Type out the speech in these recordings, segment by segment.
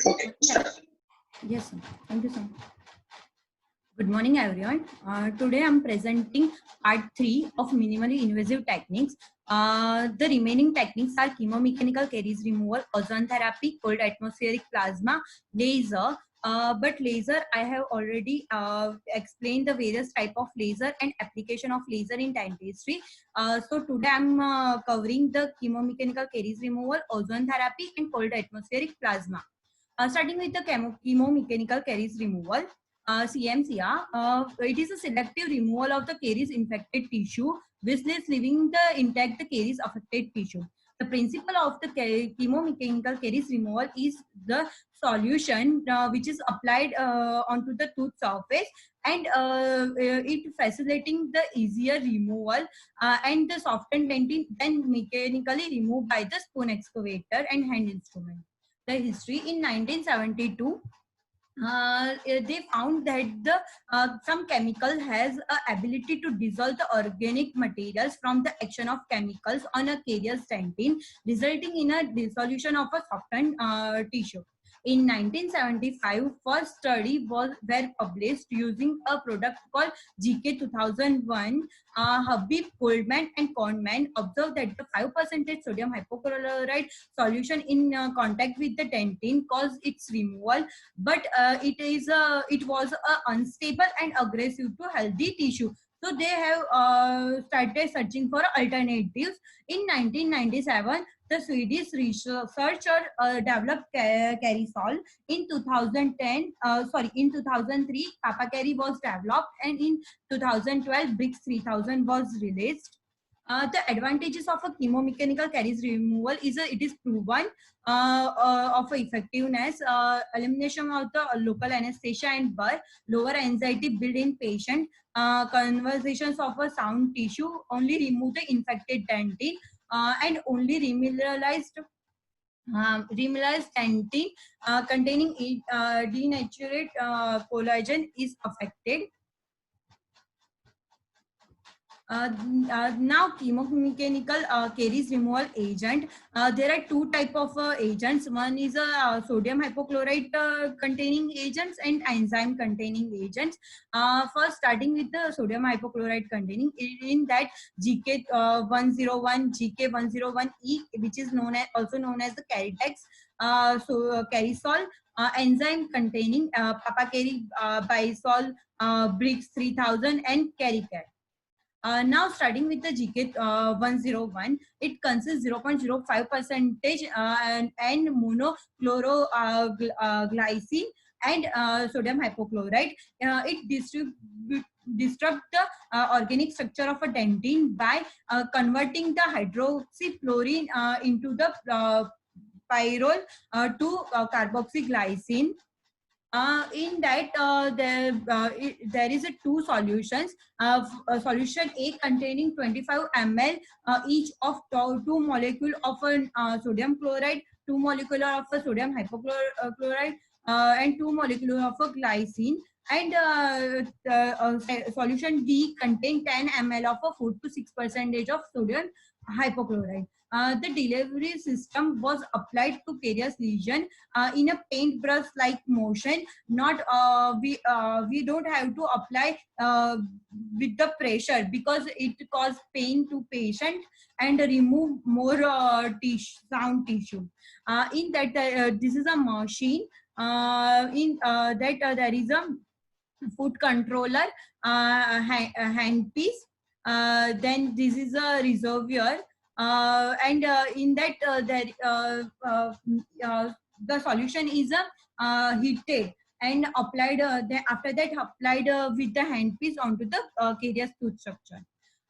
Yeah. Yes, sir. Thank you, sir. Good morning, everyone. Today I'm presenting part 3 of minimally invasive techniques. The remaining techniques are chemomechanical caries removal, ozone therapy, cold atmospheric plasma, laser. But laser, I have already explained the various type of laser and application of laser in dentistry. So today I'm covering the chemomechanical caries removal, ozone therapy, and cold atmospheric plasma. Starting with the chemomechanical caries removal, CMCR, it is a selective removal of the caries infected tissue, which is leaving the intact the caries affected tissue. The principle of the chemomechanical caries removal is the solution which is applied onto the tooth surface, and it facilitating the easier removal and the softened dentin then mechanically removed by the spoon excavator and hand instrument. The history in 1972, they found that some chemical has a ability to dissolve the organic materials from the action of chemicals on a carrier's dentin, resulting in a dissolution of a softened tissue. In 1975, first study were published using a product called GK 2001. Habib, Goldman, and Kornman observed that the 5% sodium hypochlorite solution in contact with the dentin caused its removal, but it was unstable and aggressive to healthy tissue. So they have started searching for alternatives. In 1997, the Swedish researcher developed Carisol. In 2010, in 2003, Papa Carry was developed, and in 2012, Brix 3000 was released. The advantages of a chemomechanical caries removal is it is proven of effectiveness, elimination of the local anesthesia and burr, lower anxiety built in patient, conversations of a sound tissue, only remove the infected dentin, and only remineralized dentin containing denatured collagen is affected. Now chemomechanical caries removal agent. There are two type of agents. One is sodium hypochlorite containing agents and enzyme containing agents. First, starting with the sodium hypochlorite containing, in that GK 101, GK 101E, which is also known as the Caritex. Carisol, enzyme containing Papa Carry, Bisol, Brix 3000, and Caricat. Now starting with the GK 101, it consists 0.05 percentage and monochloroglycine and sodium hypochlorite. It disrupt the organic structure of a dentin by converting the hydroxychlorine into the pyrrole to carboxyglycine. In that there is a two solutions. Solution A containing 25 ml each of two molecule of a sodium chloride, 2 molecule of a sodium hypochlorite, and 2 molecule of a glycine. And solution D contain 10 ml of a 4 to 6% of sodium hypochlorite. The delivery system was applied to carious lesion in a paintbrush-like motion. Not we don't have to apply with the pressure because it cause pain to patient and remove more sound tissue. In that, this is a machine. In that there is a foot controller, handpiece. Then this is a reservoir, and in that the solution is heated and applied. Then after that, applied with the handpiece onto the carious tooth structure.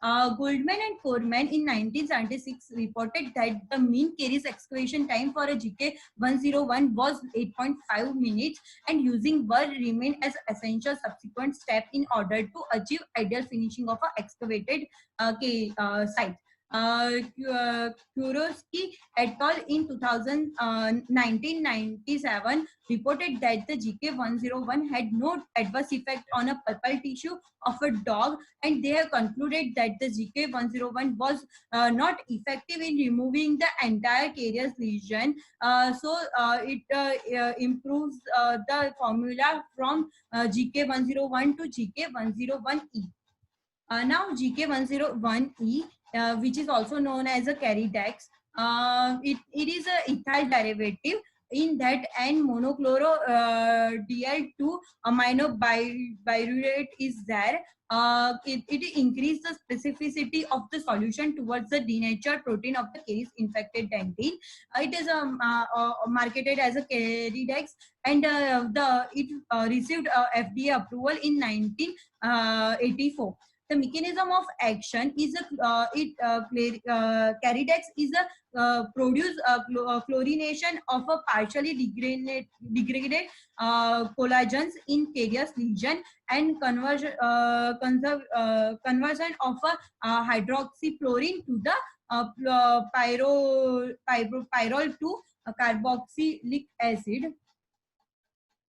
Goldman and Korman in 1976 reported that the mean caries excavation time for a GK 101 was 8.5 minutes, and using burr remained as essential subsequent step in order to achieve ideal finishing of a excavated site. Kurosky et al. In 1997 reported that the GK101 had no adverse effect on a pulpal tissue of a dog, and they have concluded that the GK101 was not effective in removing the entire carious lesion. It improves the formula from GK101 to GK101E. Now GK101E, which is also known as a Caridex, it is a ethyl derivative in that N monochloro DL2 amino biurate is there. It increases the specificity of the solution towards the denatured protein of the caries infected dentin. It is marketed as a Caridex, and it received FDA approval in 1984. The mechanism of action is Caridex is a chlorination of a partially degraded collagens in carious lesion, and conversion of a hydroxychlorine to the pyrrole to carboxylic acid.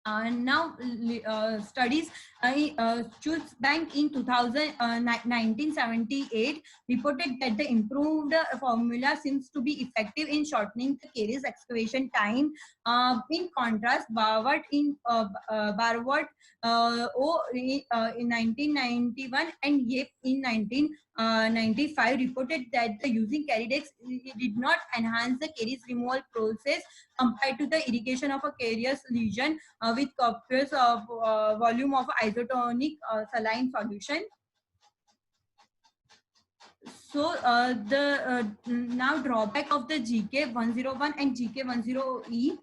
Now studies Schutz Bank in 1978 reported that the improved formula seems to be effective in shortening the caries excavation time. In contrast, Barwart in 1991 and Yep in 1995 reported that the using Caridex did not enhance the caries removal process compared to the irrigation of a carious lesion with copious volume of isotonic saline solution. So the now drawback of the GK101 and GK10E,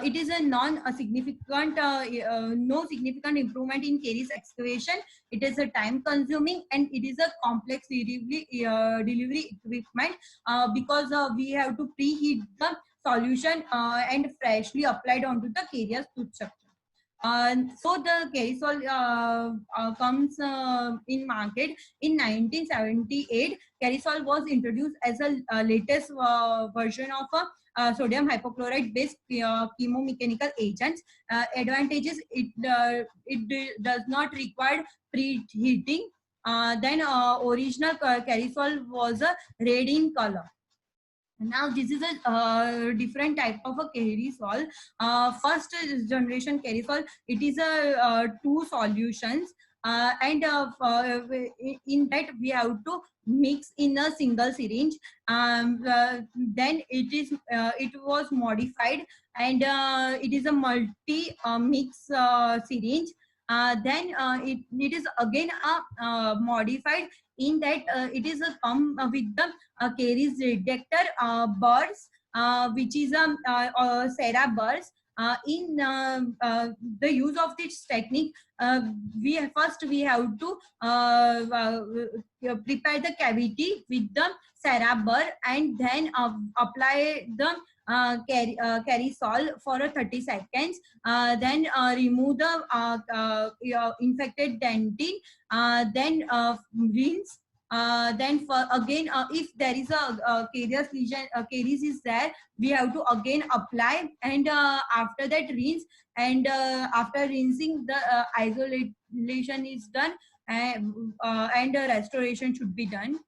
it is a non-significant, no significant improvement in caries excavation. It is a time consuming and it is a complex delivery equipment because we have to preheat the solution and freshly applied onto the carious tooth structure. So the Carisol comes in market in 1978. Carisol was introduced as a latest version of a sodium hypochlorite based chemomechanical agents. Advantages: it does not require preheating. Then original Carisol was red in color. Now this is a different type of a Carisol. First generation Carisol, it is a two solutions, and in that we have to mix in a single syringe. Then it was modified, and it is a multi mix syringe. Then it is again modified in that it is a come with the caries detector burrs, which is Sera burrs. In the use of this technique, we have to prepare the cavity with the Sera burr, and then apply the Carisol for 30 seconds. Then remove the infected dentin. Then rinse. Then for again, if there is a carious lesion, caries is there, we have to again apply, and after that rinse, and after rinsing the isolation is done, and restoration should be done.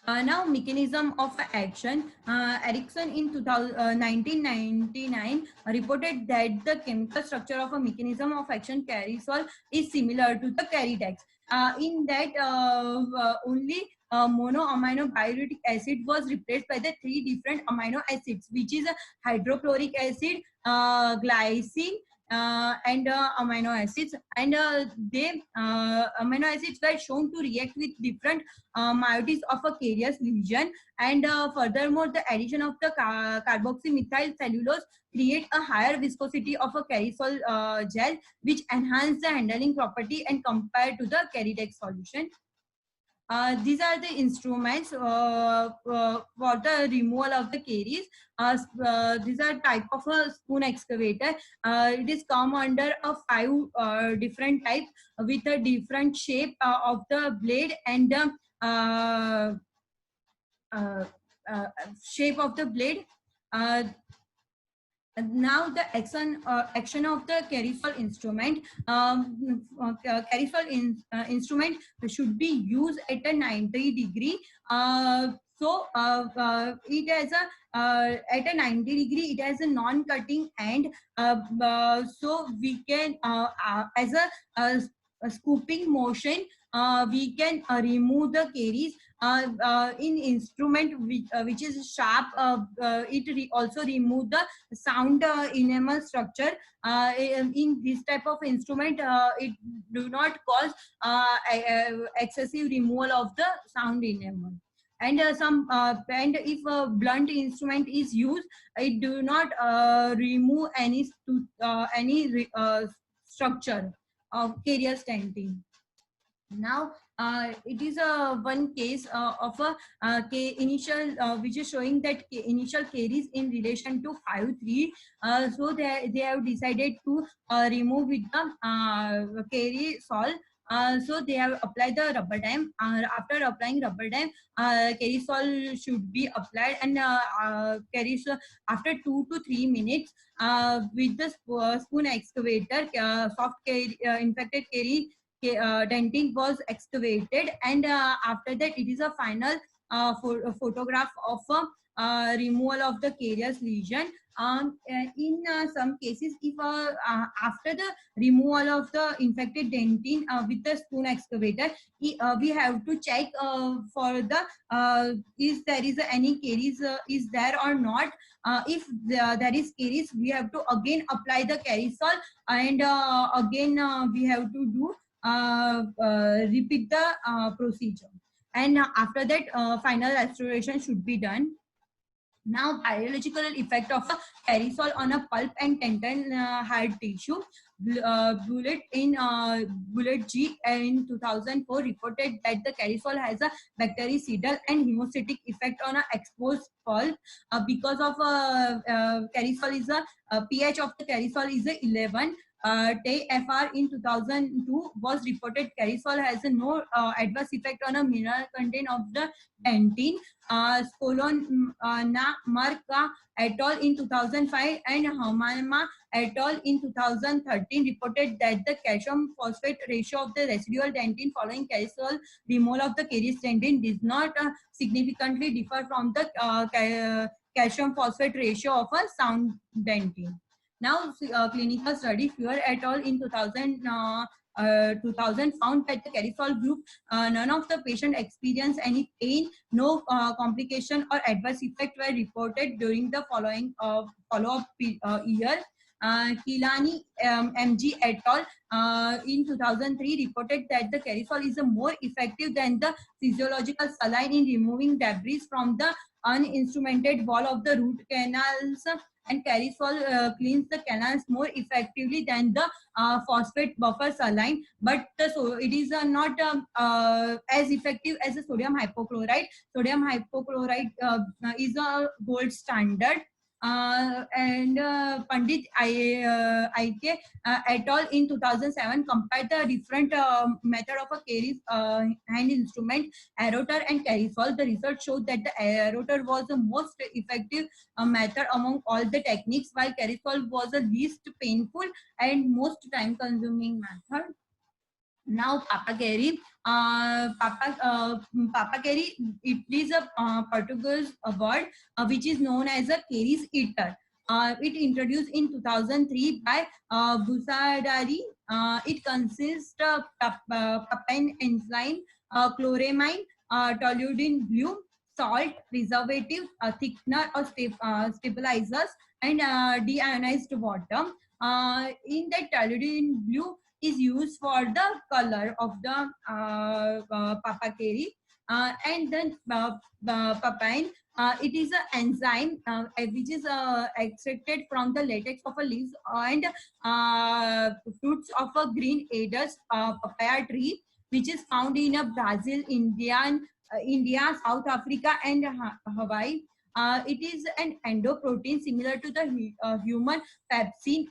Now mechanism of action. Erickson in 1999 reported that the chemical structure of a mechanism of action Carisol is similar to the Caridex. In that only monoamino biuric acid was replaced by the three different amino acids, which is hydrochloric acid, glycine, and amino acids, and they amino acids were shown to react with different moieties of a carious lesion, and furthermore the addition of the carboxymethyl cellulose create a higher viscosity of a Carisol gel, which enhance the handling property and compared to the Caridex solution. These are the instruments for the removal of the caries. These are type of a spoon excavator. It is come under a 5 different types with a different shape of the blade and the uh, uh, shape of the blade. Uh, Now the action of the Carrisol instrument. Carrisol instrument should be used at a 90 degree. It has a at a 90 degree. It has a non-cutting end. So we can as a scooping motion. We can remove the caries in instrument which is sharp. Also remove the sound enamel structure. In this type of instrument, it do not cause excessive removal of the sound enamel. And and if a blunt instrument is used, it do not remove any structure of carrier stenting. Now it is a one case of a initial which is showing that initial caries in relation to 5-3. So they have decided to remove with the carry sol. So they have applied the rubber dam. After applying rubber dam, carry sol should be applied, and carry sol after 2 to 3 minutes with the spoon excavator, soft carry, infected carry denting was excavated, and after that it is a final photograph of removal of the carious lesion. In some cases, if after the removal of the infected dentin with the spoon excavator, we have to check for the is there is any caries is there or not. If there is caries, we have to again apply the carisol, and again we have to do repeat the procedure, and after that final restoration should be done. Now, biological effect of a carisol on a pulp and tendon hard tissue. Bullet G in 2004 reported that the carisol has a bactericidal and hemostatic effect on a exposed pulp because of carisol is a pH of the carisol is a 11. TFR in 2002 was reported carisol has no adverse effect on a mineral content of the dentin. Marka et al. In 2005 and Hamama et al. In 2013 reported that the calcium phosphate ratio of the residual dentin following carisol removal of the caries dentin does not significantly differ from the calcium phosphate ratio of a sound dentin. Now, clinical study, Fuhr et al. In 2000 found that the carisol group, none of the patient experienced any pain, no complication or adverse effect were reported during the following follow-up year. Kilani MG et al. In 2003 reported that the carisol is more effective than the physiological saline in removing debris from the uninstrumented wall of the root canals, and carisol cleans the canals more effectively than the phosphate buffer saline, but so it is not as effective as the sodium hypochlorite. Sodium hypochlorite is a gold standard. And Pandit IK et al. In 2007 compared the different method of a caries hand instrument, aerotor and carisol. The result showed that the aerotor was the most effective method among all the techniques, while carisol was the least painful and most time consuming method. Now papakeri, papakeri, it is a Portuguese word which is known as a caries eater. It introduced in 2003 by Busadari. It consists of papain enzyme, chloramine, toluidine blue, salt, preservative, thickener or stabilizers, and deionized water. In that toluidine blue is used for the color of the papakeri, and then papain. It is an enzyme which is extracted from the latex of a leaves and fruits of a green Aedes papaya tree. which is found in Brazil, India, South Africa, and Hawaii. It is an endoprotein similar to the human pepsin,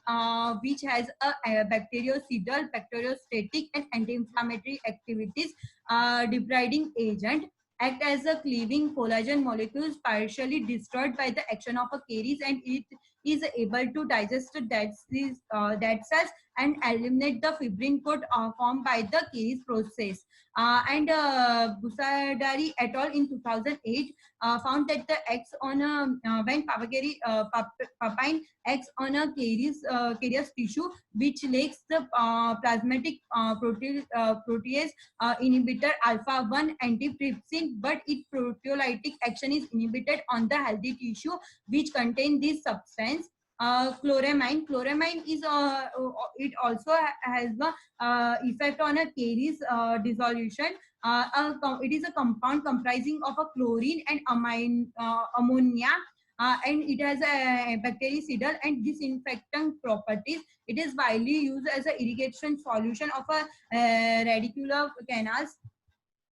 which has a bactericidal, bacteriostatic, and anti-inflammatory activities. Debriding agent act as a cleaving collagen molecules partially destroyed by the action of a caries, and it is able to digest dead cells and eliminate the fibrin coat formed by the caries process. And Busadari et al. In 2008 found that the X on a when papain X on a carious tissue, which lacks the plasmatic protease inhibitor alpha 1 antitrypsin, but its proteolytic action is inhibited on the healthy tissue which contain this substance. Chloramine is it also has the effect on a caries dissolution. It is a compound comprising of a chlorine and ammonia, and it has a bactericidal and disinfectant properties. It is widely used as an irrigation solution of a radicular canals,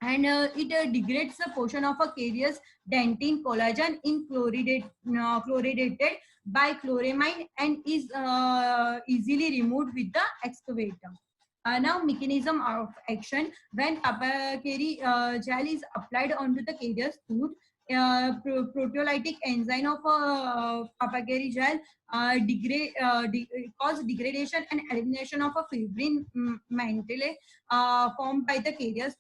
and it degrades a portion of a carious dentin collagen in chloridated by chloramine and is easily removed with the excavator. Now, mechanism of action: when papakeri gel is applied onto the carious tooth, proteolytic enzyme of papakeri gel cause degradation and elimination of a fibrin mantle formed by the carious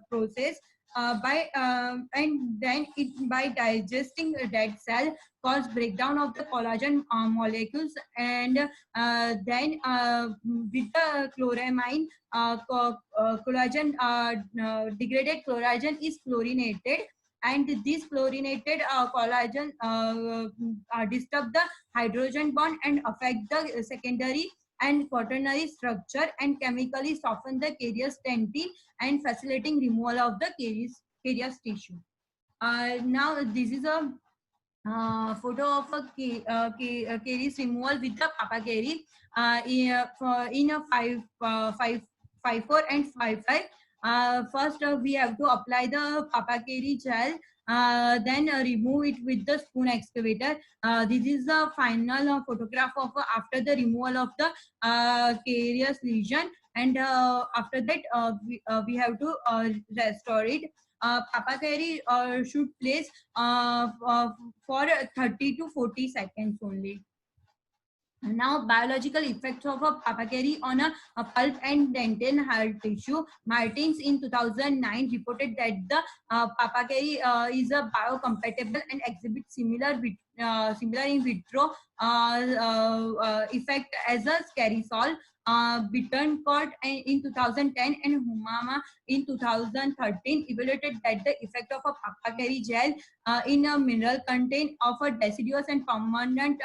process. And then it by digesting a dead cell cause breakdown of the collagen molecules, and then with the chloramine collagen degraded collagen is chlorinated, and this chlorinated collagen disturb the hydrogen bond and affect the secondary and quaternary structure and chemically soften the carious dentin and facilitating removal of the carious tissue. Now this is a photo of a caries removal with the papakeri in a 5.4 and 5.5. First, we have to apply the papakeri gel, then remove it with the spoon excavator. This is the final photograph of after the removal of the carious lesion, and after that we have to restore it. Papakeri should place for 30 to 40 seconds only. Now, biological effects of a papakeri on a pulp and dentin heart tissue. Martins in 2009 reported that the papakeri is a biocompatible and exhibits similar in vitro effect as a scarisol. Bittencourt in 2010 and Humama in 2013 evaluated that the effect of a papakeri gel in a mineral content of a deciduous and permanent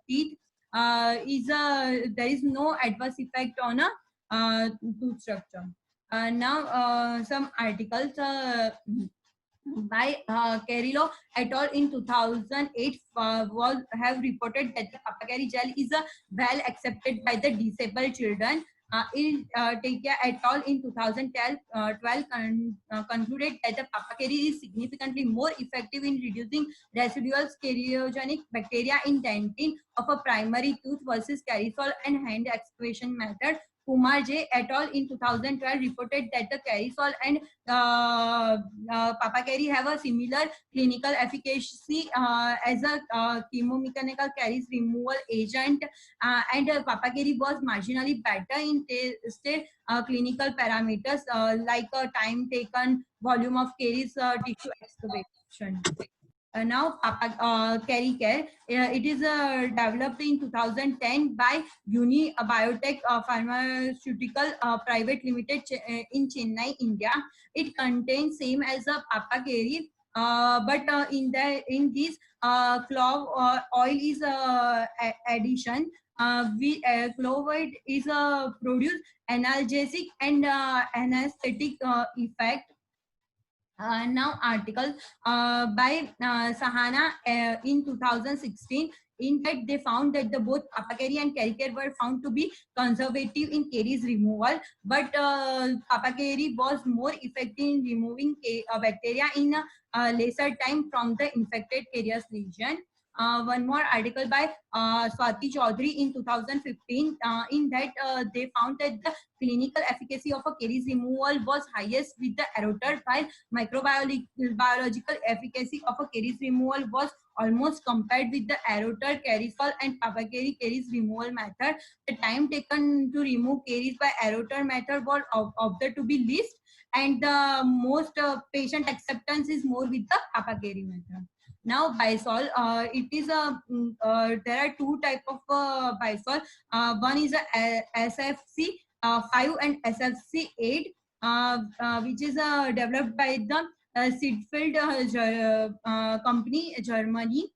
teeth there is no adverse effect on a tooth structure. Now, some articles by Carillo et al. In 2008 have reported that the papakeri gel is well accepted by the disabled children. Tekia et al. In 2012 concluded that the papakeri is significantly more effective in reducing residual sclerogenic bacteria in dentin of a primary tooth versus carisol and hand excavation method. Kumar J. et al. In 2012 reported that the carisol and papakeri have a similar clinical efficacy as a chemomechanical caries removal agent, and papakeri was marginally better in tested clinical parameters like time taken, volume of caries, tissue excavation. Now, Keri Care. It is developed in 2010 by Uni Biotech Pharmaceutical Private Limited in Chennai, India. It contains same as a papakeri, but in this clove oil is addition. Clove is produce analgesic and anesthetic effect. Now, article by Sahana in 2016 in that they found that the both Papakeri and Kericare were found to be conservative in caries removal, but Papakeri was more effective in removing bacteria in a lesser time from the infected carious lesion. One more article by Swati Chaudhary in 2015. In that, they found that the clinical efficacy of a caries removal was highest with the Aeroter, while microbiological efficacy of a caries removal was almost compared with the Aeroter, Carisol, and Papakeri caries removal method. The time taken to remove caries by Aeroter method was observed to be least, and the most patient acceptance is more with the Papakeri method. Now Bysol, it is a there are two type of Bysol. One is a SFC 5 and SFC 8, which is developed by the Siegfried company, Germany.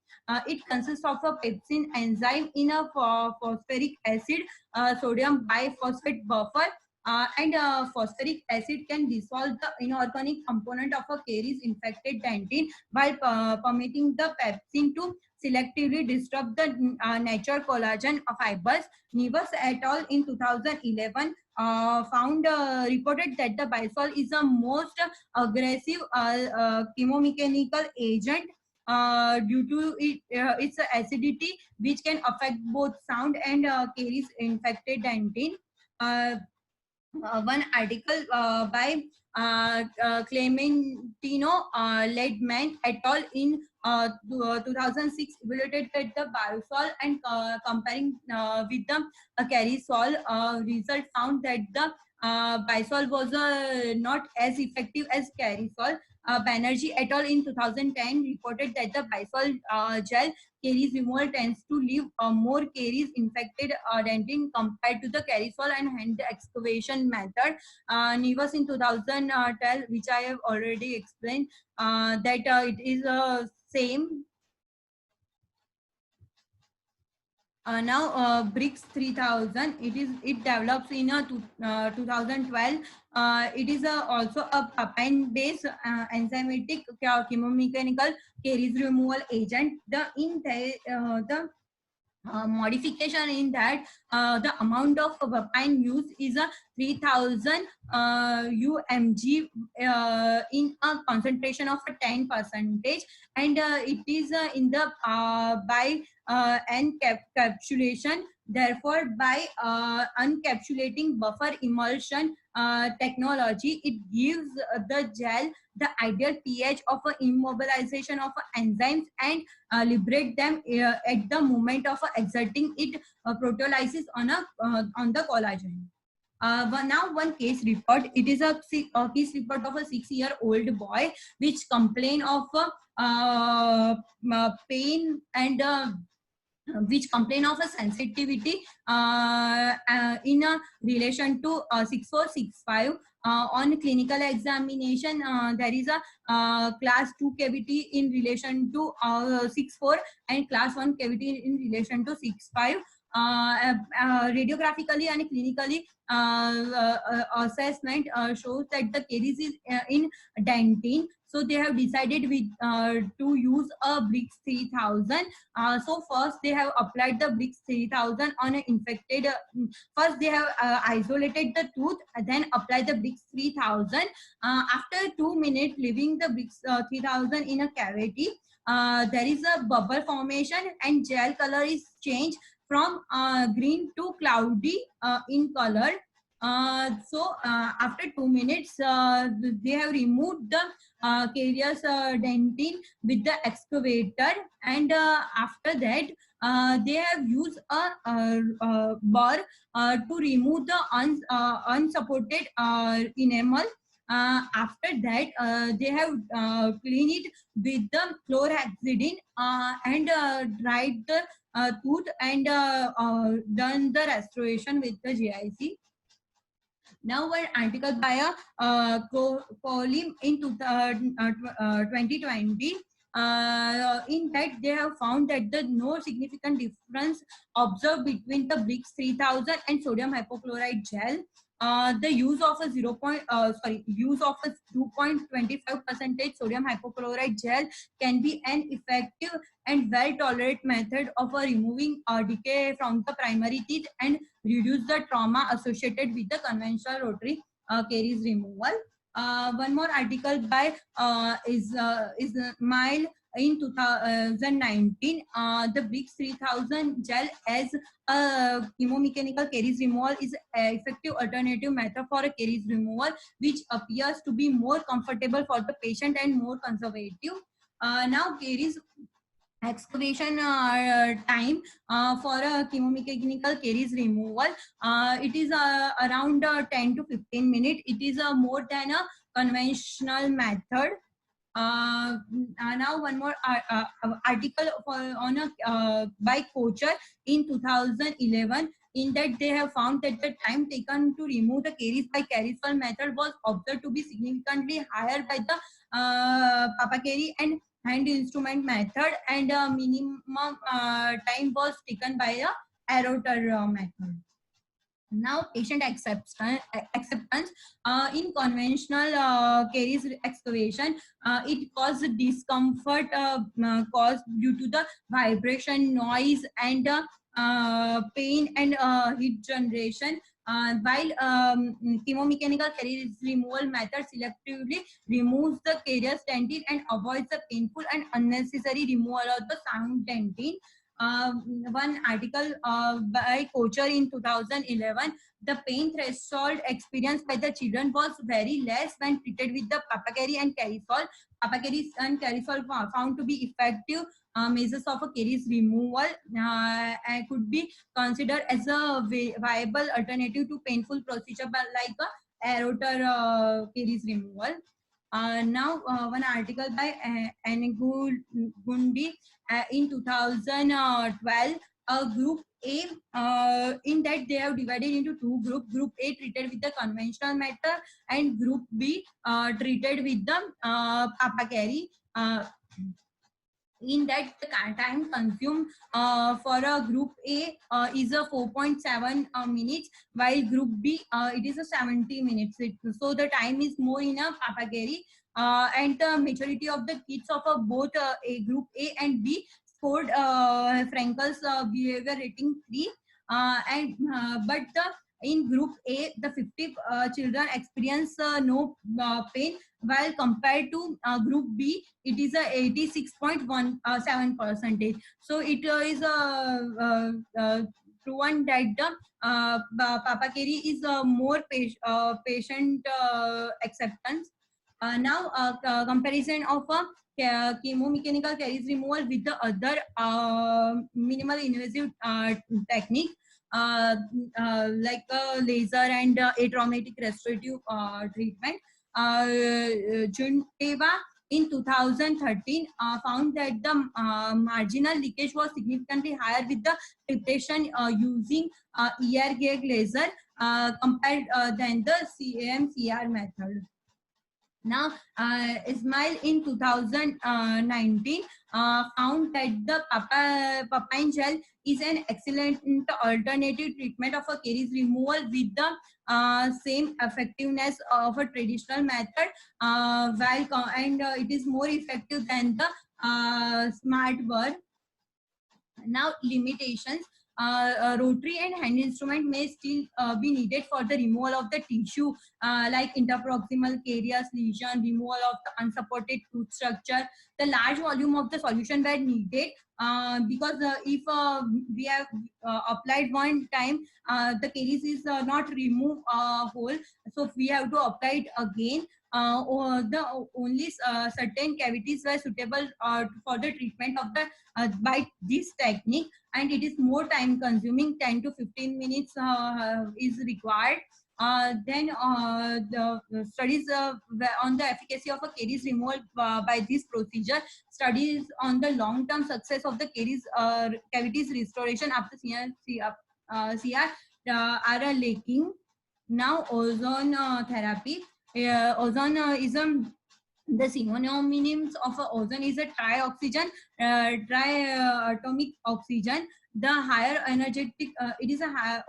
It consists of a pepsin enzyme in a phosphoric acid, sodium biphosphate buffer, and phosphoric acid can dissolve the inorganic component of a caries infected dentin by permitting the pepsin to selectively disrupt the natural collagen fibers. Nivas et al. In 2011 found reported that the Bysol is the most aggressive chemomechanical agent due to its acidity, which can affect both sound and caries infected dentin. One article by Clementino Ledman et al. In 2006 evaluated the Biosol and comparing with the Carisol. Result found that the Biosol was not as effective as Carisol. Banerjee et al. In 2010 reported that the Biosol gel caries removal tends to leave more caries infected dentin compared to the Carisol and hand excavation method. Nivas in 2012, which I have already explained, that it is same. Now BRICS 3000, it develops in 2012. It is also a papain based enzymatic chemomechanical caries removal agent. The modification in that the amount of papain used is a 3000 UMG in a concentration of 10%, and it is in the by encapsulation. Therefore, by uncapsulating buffer emulsion technology, it gives the gel the ideal pH of immobilization of enzymes and liberate them at the moment of exerting it proteolysis on the collagen. Now one case report. It is a case report of a 6-year-old boy which complained of pain and which complain of a sensitivity in a relation to 6465. On clinical examination, there is a class 2 cavity in relation to 64 and class 1 cavity in relation to 65. Radiographically and clinically assessment shows that the caries is in dentin. So they have decided to use a BRICS 3000. So first they have applied the BRICS 3000 on an infected. First they have isolated the tooth, then applied the BRICS 3000. After 2 minutes, leaving the BRICS 3000 in a cavity, there is a bubble formation and gel color is changed from green to cloudy in color. After 2 minutes, they have removed the carious dentin with the excavator, and after that they have used a bar to remove the unsupported enamel. After that, they have cleaned it with the chlorhexidine and dried the tooth and done the restoration with the GIC. Now, one article by Colim in 2020. In that, they have found that the no significant difference observed between the BRICS 3000 and sodium hypochlorite gel. the use of a use of a 2.25% sodium hypochlorite gel can be an effective and well tolerated method of removing decay from the primary teeth and reduce the trauma associated with the conventional rotary caries removal. One more article by is Mile in 2019. The BRICS 3000 gel as a chemomechanical caries removal is an effective alternative method for a caries removal, which appears to be more comfortable for the patient and more conservative. Now, caries excavation time for a chemomechanical caries removal, it is around 10 to 15 minutes. It is more than a conventional method. Now one more article on a by Kocher in 2011. In that, they have found that the time taken to remove the caries by Carisol method was observed to be significantly higher by the Papakeri and hand instrument method, and minimum time was taken by a aeroter method. Now, patient acceptance in conventional caries excavation, it caused discomfort caused due to the vibration, noise, and pain and heat generation. While chemomechanical caries removal method selectively removes the carious dentin and avoids the painful and unnecessary removal of the sound dentin. One article by Kocher in 2011, the pain threshold experienced by the children was very less when treated with the Papakeri and Carisol. Papakeri and Carisol found to be effective measures of a caries removal and could be considered as a viable alternative to painful procedure like a aeroter caries removal. Now, one article by Gundi in 2012, group A, in that they have divided into two groups. Group A treated with the conventional method and group B treated with the Papakeri. In that, the time consumed for a group A is a 4.7 minutes, while group B it is a 70 minutes. So the time is more in a Papakeri, and the majority of the kids of both a group A and B scored Frankel's behavior rating 3, but in group A, the 50 children experience no pain, while compared to group B, it is a 86.17%. So it is proven that the Papakeri is more patient acceptance. Now, comparison of chemomechanical caries removal with the other minimal invasive technique like laser and atraumatic restorative treatment. Junteva in 2013 found that the marginal leakage was significantly higher with the preparation using ER gauge laser compared than the CAM-CR method. Now, Ismail in 2019 found that the papain gel is an excellent alternative treatment of a caries removal with the same effectiveness of a traditional method, and it is more effective than the smart burr. Now, limitations. Rotary and hand instrument may still be needed for the removal of the tissue like interproximal caries lesion, removal of the unsupported tooth structure. The large volume of the solution were needed because if we have applied one time, the caries is not removed whole, so we have to apply it again. Or the only certain cavities were suitable for the treatment of the by this technique, and it is more time consuming. 10 to 15 minutes is required. Then the studies on the efficacy of a caries removal by this procedure, studies on the long-term success of the caries cavities restoration after CR are lacking. Now, ozone therapy. Ozone is a The synonyms of ozone is a triatomic oxygen. The higher energetic,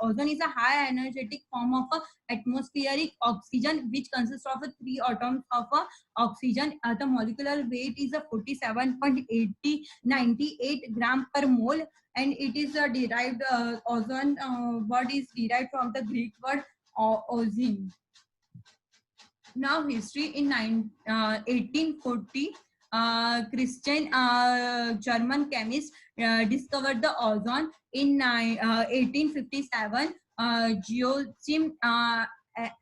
ozone is a high energetic form of atmospheric oxygen, which consists of three atoms of oxygen. The molecular weight is a 47.98 gram per mole, and it is derived ozone word is derived from the Greek word ozine. Now history in 1840, Christian German chemist discovered the ozone. In 1857, Joachim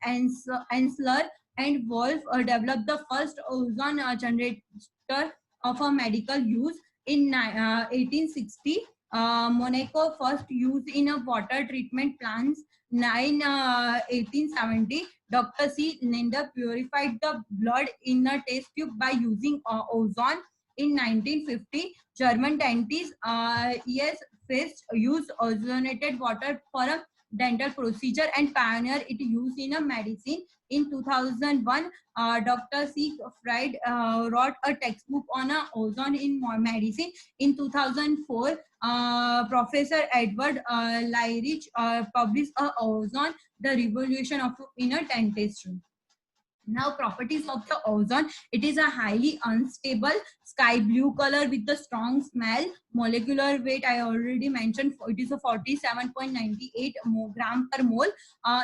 Ensler and Wolf developed the first ozone generator of a medical use. In 1860, Monaco first used in a water treatment plants. In 1870, Dr. C. Linder purified the blood in a test tube by using ozone. In 1950, German dentist E.S. First used ozonated water for a dental procedure and pioneered its use in a medicine. In 2001, Dr. C. Fried wrote a textbook on ozone in medicine. In 2004, Professor Edward Lyrich published Ozone, the revolution of in a dentistry. Now, properties of the ozone: it is a highly unstable sky blue color with the strong smell. Molecular weight, I already mentioned, it is a 47.98 gram per mole.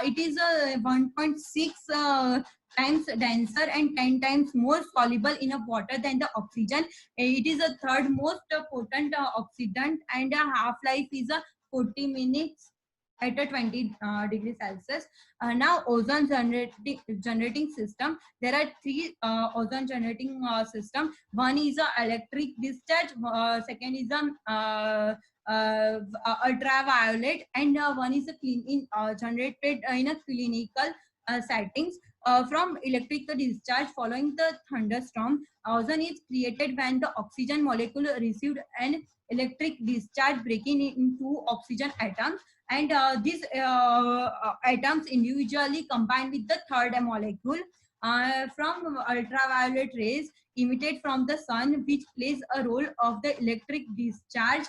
It is a 1.6 times denser and 10 times more soluble in a water than the oxygen. It is a third most potent oxidant, and a half life is a 40 minutes at a 20 degrees Celsius. Now, ozone generating system. There are three ozone generating system. One is a electric discharge. Second is ultraviolet, and one is a generated in a clinical settings. From electric discharge following the thunderstorm, ozone is created when the oxygen molecule received an electric discharge, breaking into oxygen atoms, and these atoms individually combine with the third molecule. From ultraviolet rays emitted from the sun, which plays a role of the electric discharge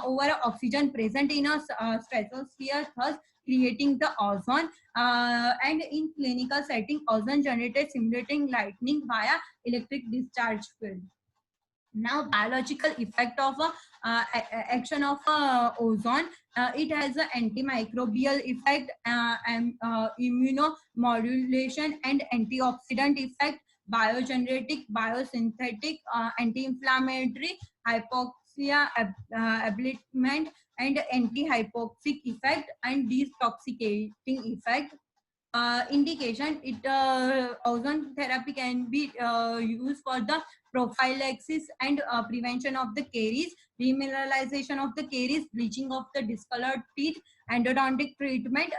over oxygen present in a stratosphere, thus creating the ozone. And in clinical setting, ozone generated simulating lightning via electric discharge field. Now, biological effect of action of ozone. It has an antimicrobial effect, and immunomodulation and antioxidant effect, biogenetic, biosynthetic, anti-inflammatory, hypoxia ablament, and anti-hypoxic effect, and detoxicating effect. Indication: it ozone therapy can be used for the prophylaxis and prevention of the caries, remineralization of the caries, bleaching of the discolored teeth, endodontic treatment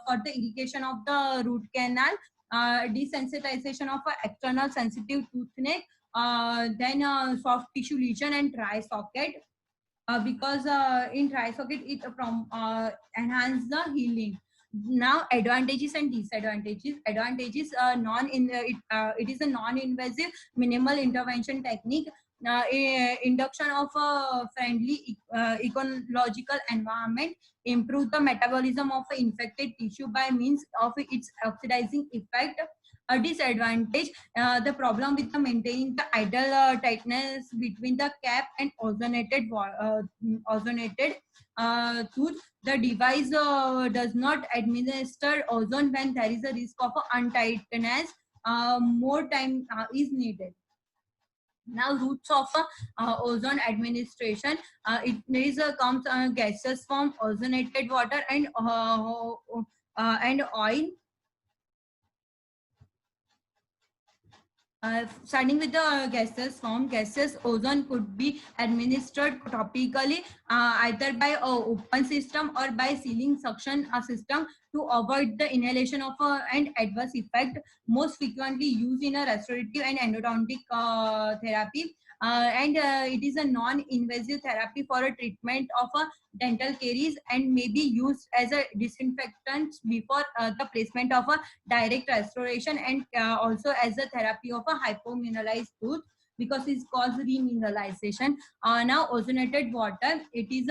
for the irrigation of the root canal, desensitization of external sensitive toothache, then soft tissue lesion and dry socket. Because in dry socket it from enhance the healing. Now, advantages and disadvantages. Advantages: it is a non-invasive minimal intervention technique. Induction of a friendly ecological environment, improve the metabolism of infected tissue by means of its oxidizing effect. A disadvantage: the problem with the maintaining the ideal tightness between the cap and ozonated tooth. The device does not administer ozone when there is a risk of untightness. More time is needed. Now, routes of ozone administration. It is comes gaseous form, ozonated water, and oil. Starting with the gaseous form, gaseous ozone could be administered topically, either by open system or by sealing suction system to avoid the inhalation of an adverse effect. Most frequently used in a restorative and endodontic therapy. and it is a non-invasive therapy for a treatment of a dental caries and may be used as a disinfectant before the placement of a direct restoration, and also as a therapy of a hypomineralized tooth because it's caused remineralization. Now ozonated water, it is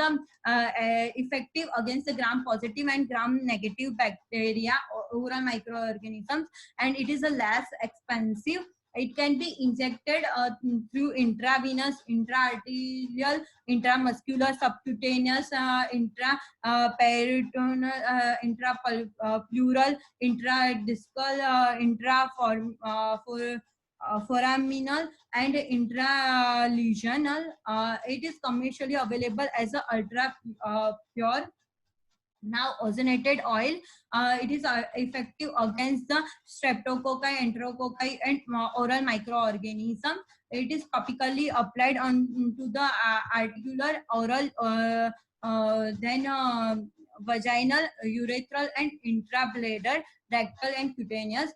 effective against the gram positive and gram negative bacteria or oral microorganisms, and it is a less expensive. It can be injected through intravenous, intraarterial, intramuscular, subcutaneous, peritoneal, intrapleural, intradiscal, foraminal, and intralesional. It is commercially available as a ultra pure. Now ozonated oil, it is effective against the streptococci, enterococci, and oral microorganism. It is topically applied on to the articular, oral, then vaginal, urethral, and intrabladder, rectal, and cutaneous.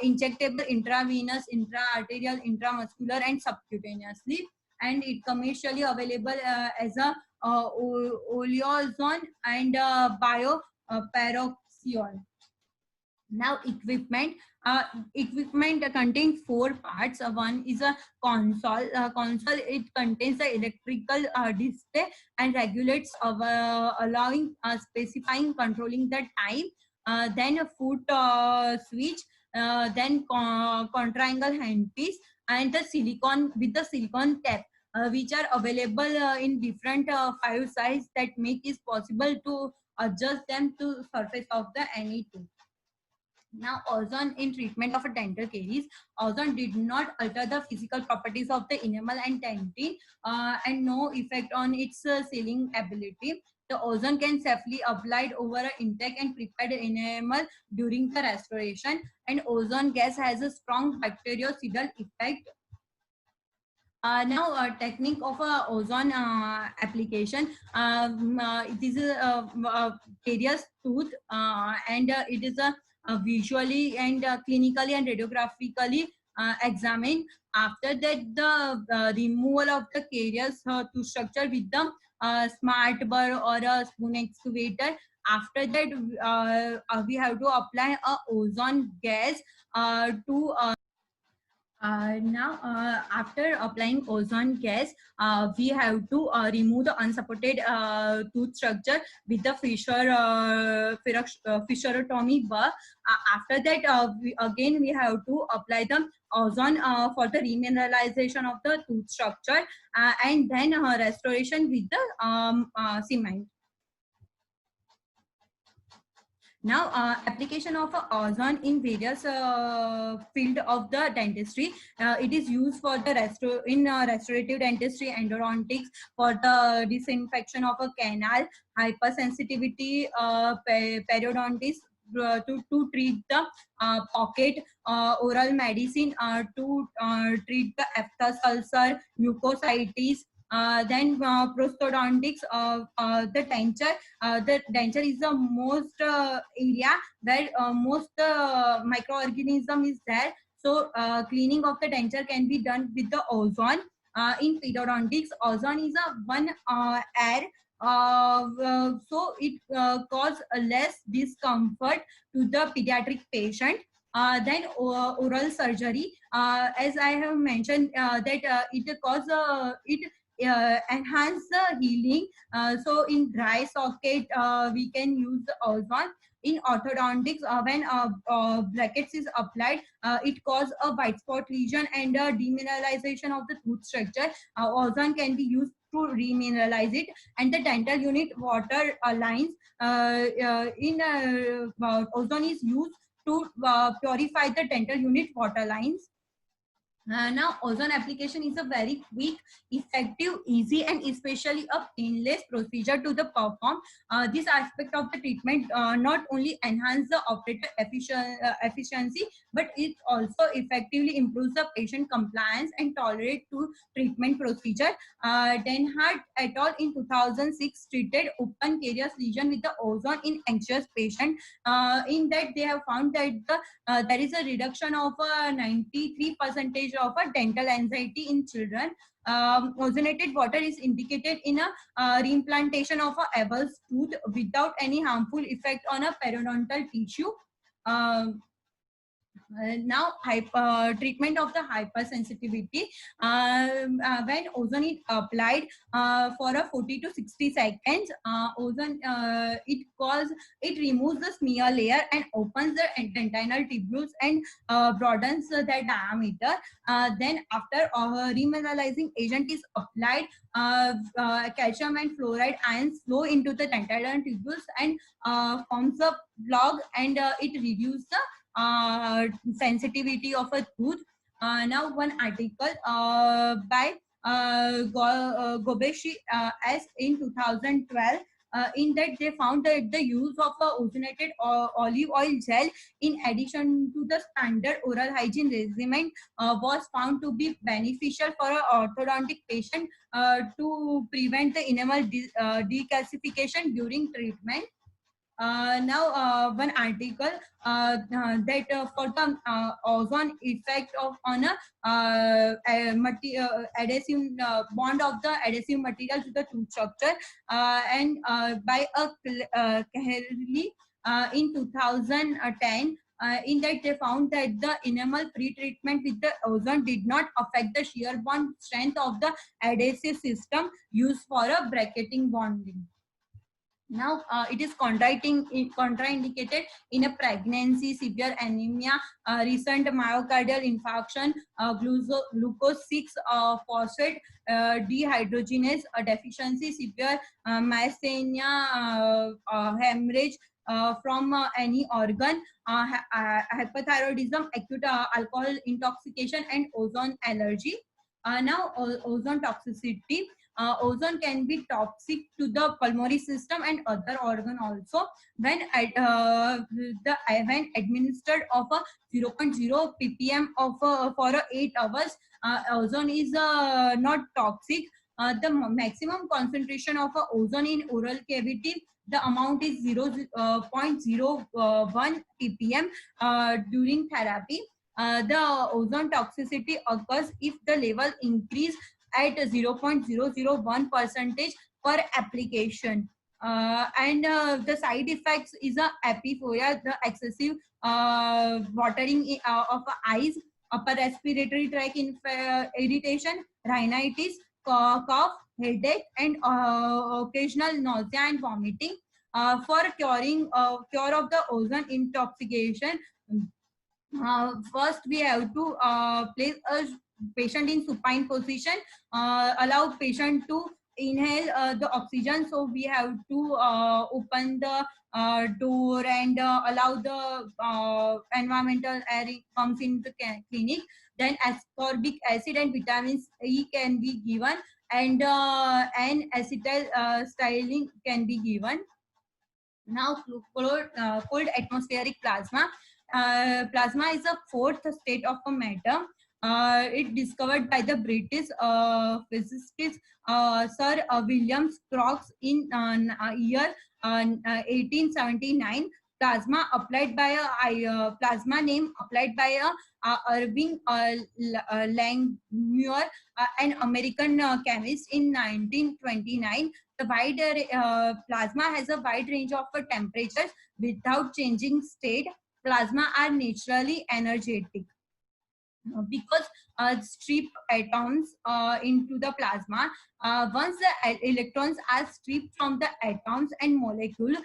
Injectable, intravenous, intraarterial, intramuscular, and subcutaneously. And it commercially available as a oleozone and bioperoxiol. Now equipment contains four parts. One is a console. Console, it contains the electrical display and regulates allowing specifying controlling the time. Then a foot switch, then quadrangle handpiece, and the silicone with the silicone cap, which are available in different 5 sizes that make it possible to adjust them to surface of the any tooth. Now, ozone in treatment of a dental caries. Ozone did not alter the physical properties of the enamel and dentin, and no effect on its sealing ability. The ozone can safely applied over an intact and prepared enamel during the restoration, and ozone gas has a strong bactericidal effect. Now, technique of ozone application. It is a various tooth, and it is a visually and clinically and radiographically examined. After that, the removal of the caries tooth structure with the smart burr or a spoon excavator. After that, we have to apply a ozone gas to now, after applying ozone gas, we have to remove the unsupported tooth structure with the fissurotomy burr. After that, again we have to apply the ozone for the remineralization of the tooth structure, and then restoration with the cement. Now, application of ozone in various field of the dentistry. It is used for the restorative dentistry, endodontics, for the disinfection of a canal, hypersensitivity, periodontics, to treat the pocket, oral medicine to treat the aphthous ulcer, mucositis. Then prosthodontics, the denture is the most area where most microorganism is there. So cleaning of the denture can be done with the ozone. In periodontics, ozone is a one air, so it cause less discomfort to the pediatric patient. Then oral surgery, as I have mentioned, that it cause it enhance the healing. So in dry socket, we can use the ozone. In orthodontics, when brackets is applied, it cause a white spot lesion and a demineralization of the tooth structure. Ozone can be used to remineralize it. And the dental unit water lines, ozone is used to purify the dental unit water lines. Now, ozone application is a very quick, effective, easy, and especially a painless procedure to the perform. This aspect of the treatment not only enhance the operator efficiency, but it also effectively improves the patient compliance and tolerate to treatment procedure. Denhart et al. In 2006 treated open carious lesion with the ozone in anxious patient. In that, they have found that there is a reduction of 93% of a dental anxiety in children. Ozonated water is indicated in a reimplantation of a Abel's tooth without any harmful effect on a periodontal tissue. Now, treatment of the hypersensitivity. When ozone is applied for a 40 to 60 seconds, ozone it removes the smear layer and opens the dentinal tubules and broadens their diameter. Then, after remineralizing agent is applied, calcium and fluoride ions flow into the dentinal tubules and forms a plug, and it reduces the sensitivity of a tooth. Now, one article by Gobeshi as in 2012. In that, they found that the use of ozonated olive oil gel in addition to the standard oral hygiene regimen was found to be beneficial for an orthodontic patient to prevent the enamel decalcification during treatment. Now, one article that for the ozone effect of on a adhesive bond of the adhesive material to the tooth structure, and by a Kehrli in 2010. In that, they found that the enamel pre-treatment with the ozone did not affect the shear bond strength of the adhesive system used for a bracketing bonding. Now, it is contraindicated in a pregnancy, severe anemia, recent myocardial infarction, glucose 6 phosphate dehydrogenase deficiency, severe myasthenia, hemorrhage from any organ, hypothyroidism, acute alcohol intoxication, and ozone allergy. Now, ozone toxicity. Ozone can be toxic to the pulmonary system and other organ also. When when administered of a 0.0 ppm of for 8 hours, ozone is not toxic. The maximum concentration of ozone in oral cavity, the amount is 0.01 ppm during therapy. The ozone toxicity occurs if the level increase at 0.001 percentage per application. And the side effects is a epiphoria, the excessive watering of eyes, upper respiratory tract irritation, rhinitis, cough, headache, and occasional nausea and vomiting. For cure of the ozone intoxication, first we have to place a patient in supine position, allow patient to inhale the oxygen. So we have to open the door and allow the environmental air comes into the clinic. Then ascorbic acid and vitamins E can be given, and N-acetyl styling can be given. Now, cold atmospheric plasma. Plasma is a fourth state of a matter. It discovered by the British physicist Sir William Crookes in year 1879. Plasma applied by a plasma name applied by Irving Langmuir, an American chemist, in 1929. The wide plasma has a wide range of temperatures without changing state. Plasma are naturally energetic because strip atoms into the plasma. Once the electrons are stripped from the atoms and molecule,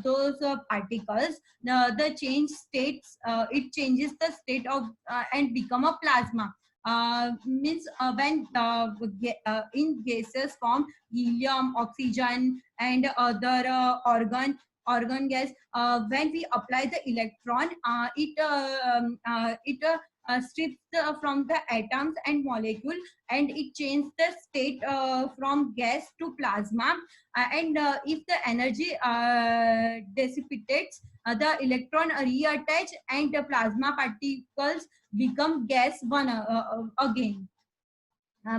those particles, the change states, it changes the state of and become a plasma. Means when in gaseous form, helium, oxygen, and other organ gas, when we apply the electron, it strips from the atoms and molecule, and it changes the state from gas to plasma. And if the energy dissipates, the electron reattach and the plasma particles become gas again.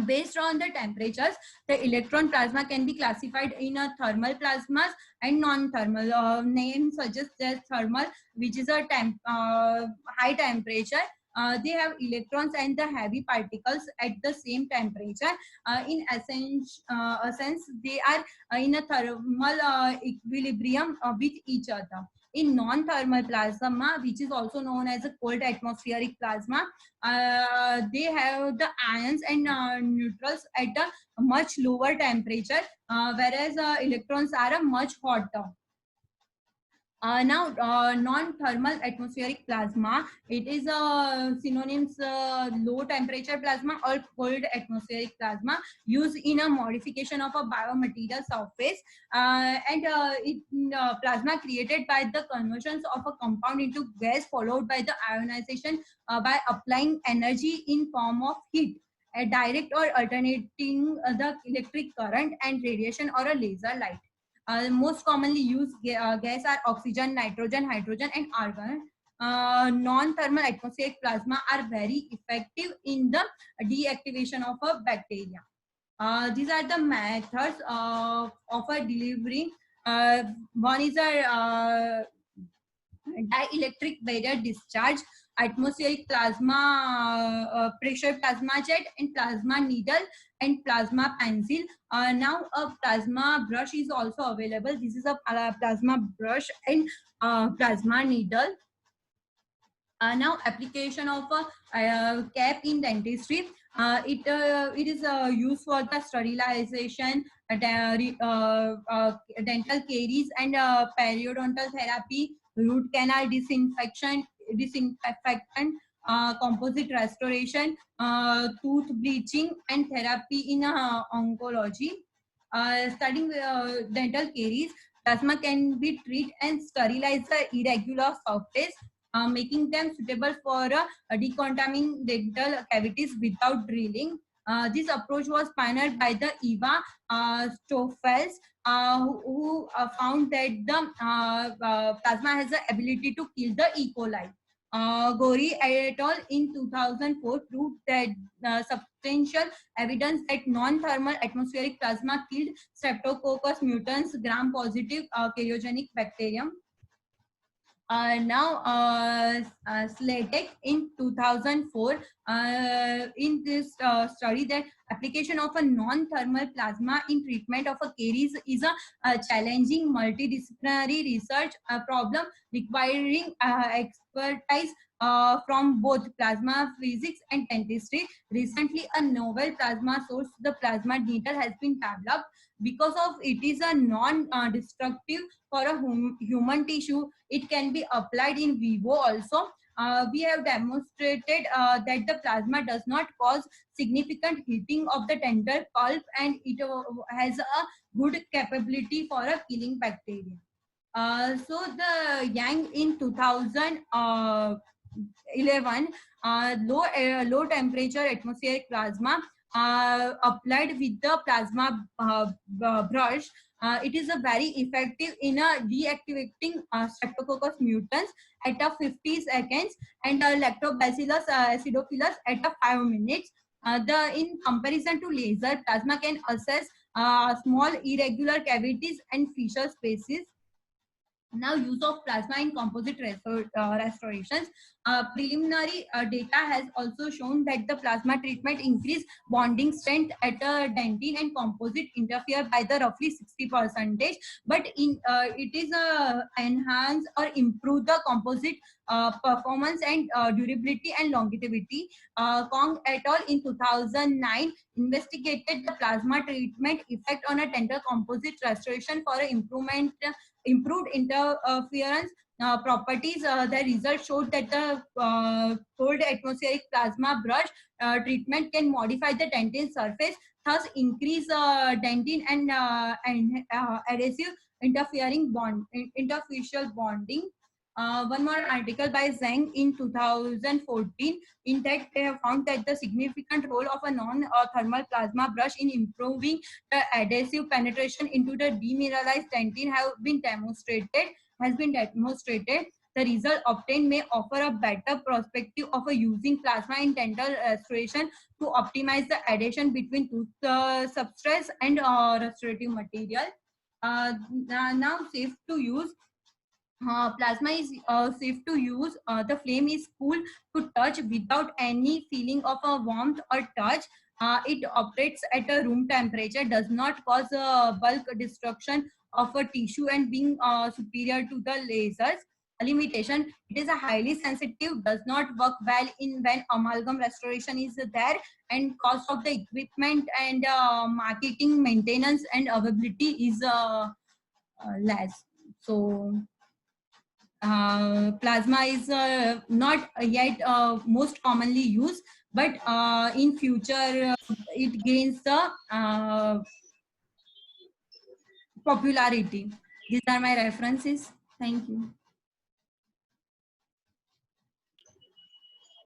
Based on the temperatures, the electron plasma can be classified in a thermal plasmas and non-thermal. Name suggests that thermal, which is a high temperature, They have electrons and the heavy particles at the same temperature. In essence, they are in a thermal equilibrium with each other. In non-thermal plasma, which is also known as a cold atmospheric plasma, they have the ions and neutrals at a much lower temperature, whereas electrons are much hotter. Now, non-thermal atmospheric plasma, it is synonyms low temperature plasma or cold atmospheric plasma, used in a modification of a biomaterial surface, and plasma created by the conversions of a compound into gas followed by the ionization by applying energy in form of heat, a direct or alternating the electric current and radiation or a laser light. Most commonly used gas are oxygen, nitrogen, hydrogen, and argon. Non-thermal atmospheric plasma are very effective in the deactivation of a bacteria. These are the methods of a delivery. One is a dielectric barrier discharge, atmospheric plasma, pressure plasma jet, and plasma needle and plasma pencil. Now a plasma brush is also available. This is a plasma brush and plasma needle. Now application of a cap in dentistry. It is used for the sterilization, dental caries, and periodontal therapy, root canal disinfectant, composite restoration, tooth bleaching, and therapy in oncology. Studying dental caries, plasma can be treated and sterilize the irregular surface, making them suitable for decontaminating dental cavities without drilling. This approach was pioneered by the Eva Stoffels, who found that the plasma has the ability to kill the E. coli. Gori et al. In 2004 proved that substantial evidence that non-thermal atmospheric plasma killed Streptococcus mutans, gram-positive karyogenic bacterium. Now, Slatek in 2004, in this study, that application of a non-thermal plasma in treatment of a caries is a challenging multidisciplinary research problem requiring expertise from both plasma physics and dentistry. Recently, a novel plasma source, the plasma needle, has been developed. Because of it is a non-destructive for a human tissue, it can be applied in vivo also. We have demonstrated that the plasma does not cause significant heating of the dental pulp, and it has a good capability for a killing bacteria. So the Yang in 2011, low temperature atmospheric plasma applied with the plasma brush. It is a very effective in deactivating Streptococcus mutans at 50 seconds and Lactobacillus acidophilus at 5 minutes. In comparison to laser, plasma can assess small irregular cavities and fissure spaces. Now, use of plasma in composite restorations. Preliminary data has also shown that the plasma treatment increase bonding strength at a dentine and composite interfere by the roughly 60%, but it is enhance or improve the composite performance and durability and longevity. Kong et al. In 2009 investigated the plasma treatment effect on a dental composite restoration for improved interference properties. The result showed that the cold atmospheric plasma brush treatment can modify the dentine surface, thus increase dentine and adhesive interfacial bonding. One more article by Zhang in 2014. In that, they have found that the significant role of a non-thermal plasma brush in improving the adhesive penetration into the demineralized dentine has been demonstrated. The result obtained may offer a better perspective of using plasma in dental restoration to optimize the adhesion between tooth substrates and restorative material. Now, safe to use. Plasma is safe to use. The flame is cool to touch without any feeling of a warmth or touch. It operates at a room temperature, does not cause bulk destruction of a tissue, and being superior to the lasers. Limitation: it is a highly sensitive, does not work well in when amalgam restoration is there, and cost of the equipment and marketing, maintenance, and availability is less. So plasma is not yet most commonly used, but in future it gains the popularity. These are my references. Thank you.